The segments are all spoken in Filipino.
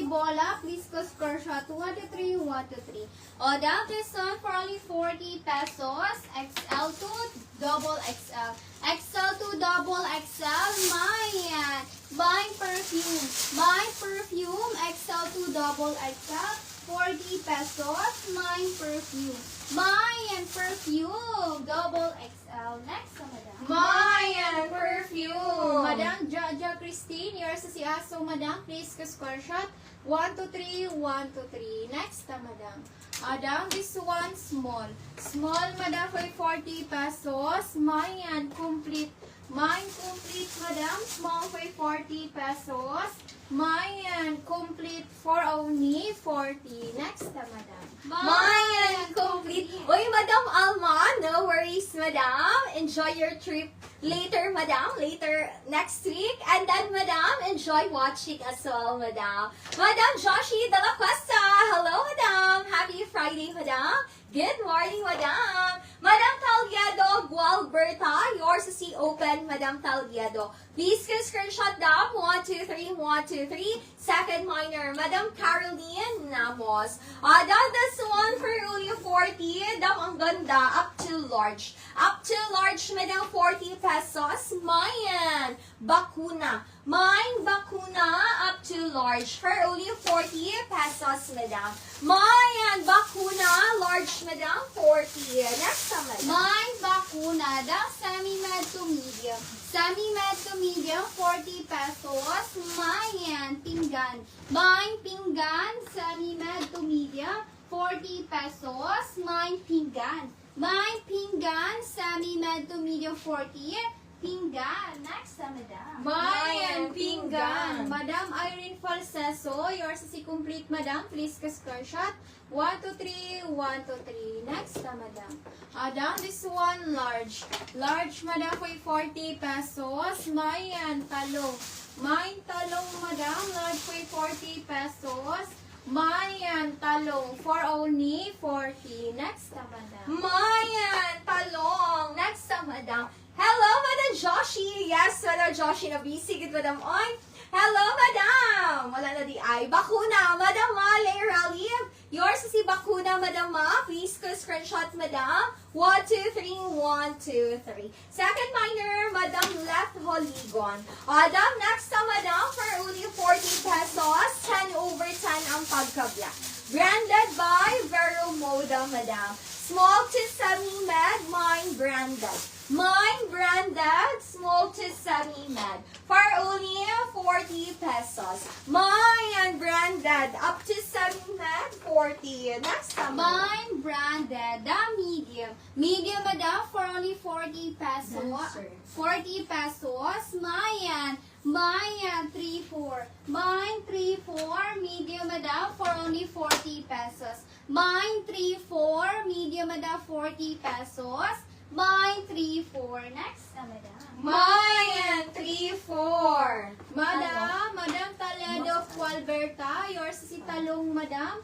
Bola, please go screenshot 1 to 3, 1 to 3. Madam, this one for only 40 pesos. XL to double XL. XL to double XL. Mayan. Buying perfume. Buying perfume. XL to double XL. 40 pesos. Mine perfume. Mayan perfume. Double XL. Next, madam. Mayan perfume. Madam Jaja Christine, yours is Aso, madam. Please go screenshot 1 to 3, 1 to 3. Next, madam. Madam, this one small. Small, madam, for 40 pesos. Mayan complete. Mine complete, madam. Small for 40 pesos. Mayan complete for only 40. Next, madam. Mayan complete. Uy, Madam Alma, no worries, Madam. Enjoy your trip later, Madam. Later next week. And then, Madam, enjoy watching as well, Madam. Madam Joshi de la Cuesta. Hello, Madam. Happy Friday, Madam. Good morning, Madam. Madam Taliedo, Gualberta. Yours is open, Madam Taliedo. Please can screenshot down 1, 2, 3, 1, 2, 3. Second minor, Madam Caroline Namos. Down this one for only 40. Dam ang ganda, up to large. Up to large, Madam, 40 pesos. Mayan, bakuna. Mine, bakuna, up to large. For only 40 pesos, Madam. Mayan, bakuna, large, Madam, 40. Next, Madam. Mine bakuna, the semi-med to medium. Semi-med to medium, 40 pesos. Mayan, pinggan. Mine pinggan, semi-med to medium, 40 pesos. Mine pinggan. Mine pinggan, semi-med to medium, 40. Pinggan. Next, madam. Mayan pinggan. Madam Irene Falseso, yours is complete, madam. Please screenshot 1 to 3, 1 to 3. Next, madam. Madam, this one large. Large, madam, for 40 pesos. Mayan talong. Mine talong, madam. Large for 40 pesos. Mayan talong for only 40. Next, madam. Mayan talong. Next, Madam. Hello, Madam Joshi. Yes, Madam Joshi na busy. Good, Madam Oy. Hello, Madam. Wala na di ay. Bakuna, Madam Ma, Rally. Yours is si Bakuna, Madam Ma. Please go screenshot, Madam. 1, 2, 3, 1, 2, 3. Second minor, Madam Left Holigon. Madam, next na, Madam, for only 40 pesos. 10 over 10 ang pagka-black. Branded by Vero Moda, Madam. Small to semi-med, mine branded. Mine branded, small to semi-med. For only 40 pesos. Mine branded, up to semi-med, 40. Next time. Mine branded, the medium. Medium, madam, for only 40 pesos. Dancer. 40 pesos. Mayan. Mayan, 3-4. Mine, 3-4. Medium, madam, for only 40 pesos. Mine, 3-4. Medium, madam, 40 pesos. Mine, 3-4. Next, madam. Mine 3-4. Madam Toledo Gualberta, yours is si Talong, madam.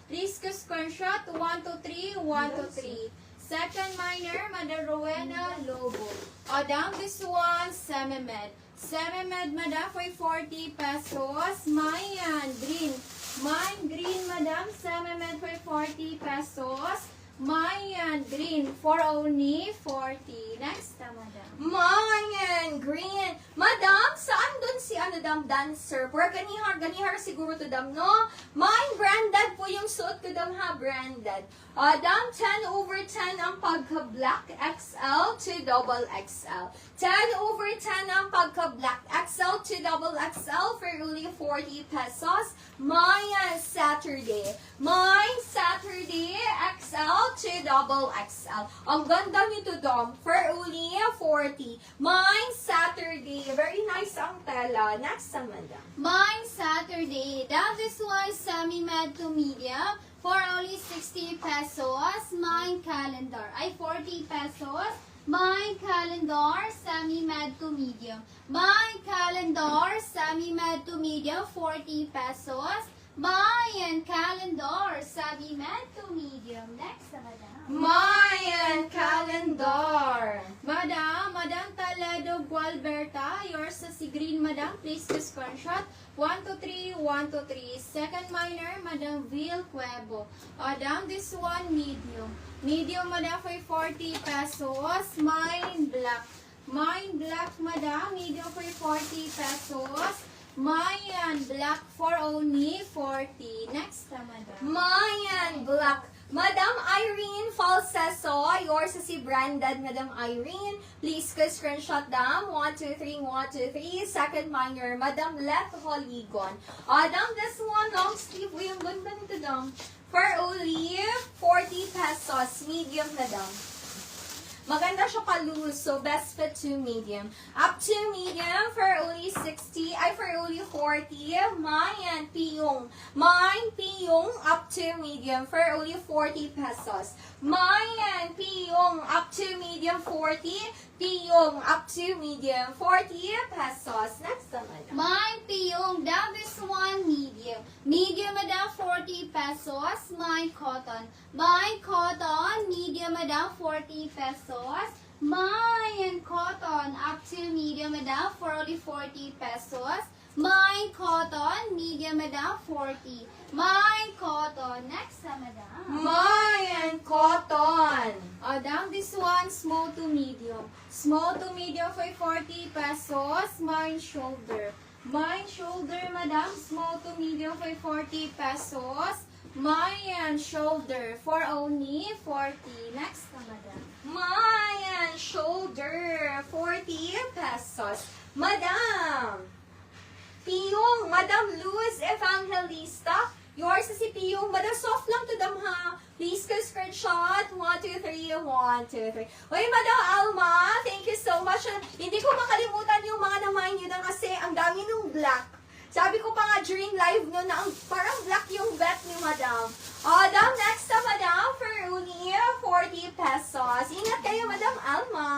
Please go screenshot 1 to 3, 1 to 3. Second minor, Madam Rowena Lobo. Madam, this one, semi-med. Semi-med, madam, for 40 pesos. Mayan, green. Mine, green, madam. Semi-med for 40 pesos. Mayan, green, for only 40. Next, madam. Mayan green. Madam, saan dun si dancer? Pero ganihar siguro to dam, no? Mine branded po yung suot ko dam ha, branded. Dam, 10 over 10 ang pagka-black XL to double XL. 10 over 10 ang pagka-black XL to double XL for only 40 pesos. Mine Saturday. Mine Saturday XL to double XL. Ang ganda nito dam, for only 40. Mine Saturday. Very nice ang tela. Next naman dam. Mine Saturday. Now this one semi-med to medium for only 60 pesos. Mine calendar ay 40 pesos. Mine calendar semi-med to medium. Mine calendar semi-med to medium 40 pesos. Mine calendar semi-med to medium. Next, madam. Mayan calendar. Madam Toledo Gualberta, yours sa si green, madam. Please to screenshot 1 to 3, 1 to 3. Second minor, Madam Vil Cuevo. Madam, this one, medium. Medium, Madam, for 40 pesos. Mine black. Mine black, Madam, medium for 40 pesos. Mine black for only 40. Next, Madam. Mayan Black. Madam Irene Falseso, yours is si branded Madam Irene. Please screenshot them. 1, 2, 3, 1, 2, 3. Second minor, Madam Left Holigon. Madam, this one, long sleeve. Uy, ang ganda nito, Dam. For only 40 pesos. Medium, Madam. Maganda siya ka-loose, so best fit to medium. Up to medium for only 60, for only 40. Mayan Piyong. Mine Piyong up to medium for only 40 pesos. Mayan Piyong up to medium 40. Piyong up to medium 40 pesos. Next naman. Mine piyong, down this one, medium. Medium, madam, 40 pesos. Mine cotton. Mine cotton, medium, madam, 40 pesos. Mine cotton, up to medium, madam, for only 40 pesos. Mine cotton, medium, madam, 40. Mine cotton. Next, madam. Mayan Cotton. Madam, this one, small to medium. Small to medium for 40 pesos. Mine shoulder. Mine shoulder, Madam, small to medium for 40 pesos. Mine shoulder for only 40. Next, Madam. Mayan Shoulder, 40 pesos. Madam Piyong, Madam Luz Evangelista. Yours is si Piyong. Madam, soft lang to them, ha? Please go screenshot. 1, 2, 3, 1, 2, 3. Uy, Madam Alma, thank you so much. Hindi ko makalimutan yung mga namain nyo na kasi ang dami nung black. Sabi ko pa nga during live nyo na parang black yung bet ni Madam. Madam, next na Madam, for only 40 pesos. Ingat kayo, Madam Alma.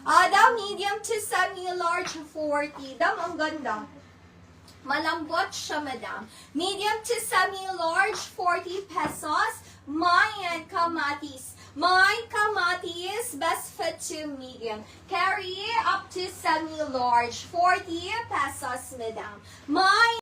Madam, medium to semi-large 40. Dam, ang ganda. Malambot siya, Madam. Medium to semi-large, 40 pesos. Mayan Kamatis. Mine Kamatis, best fit to medium. Carry up to semi-large, 40 pesos, Madam. Mine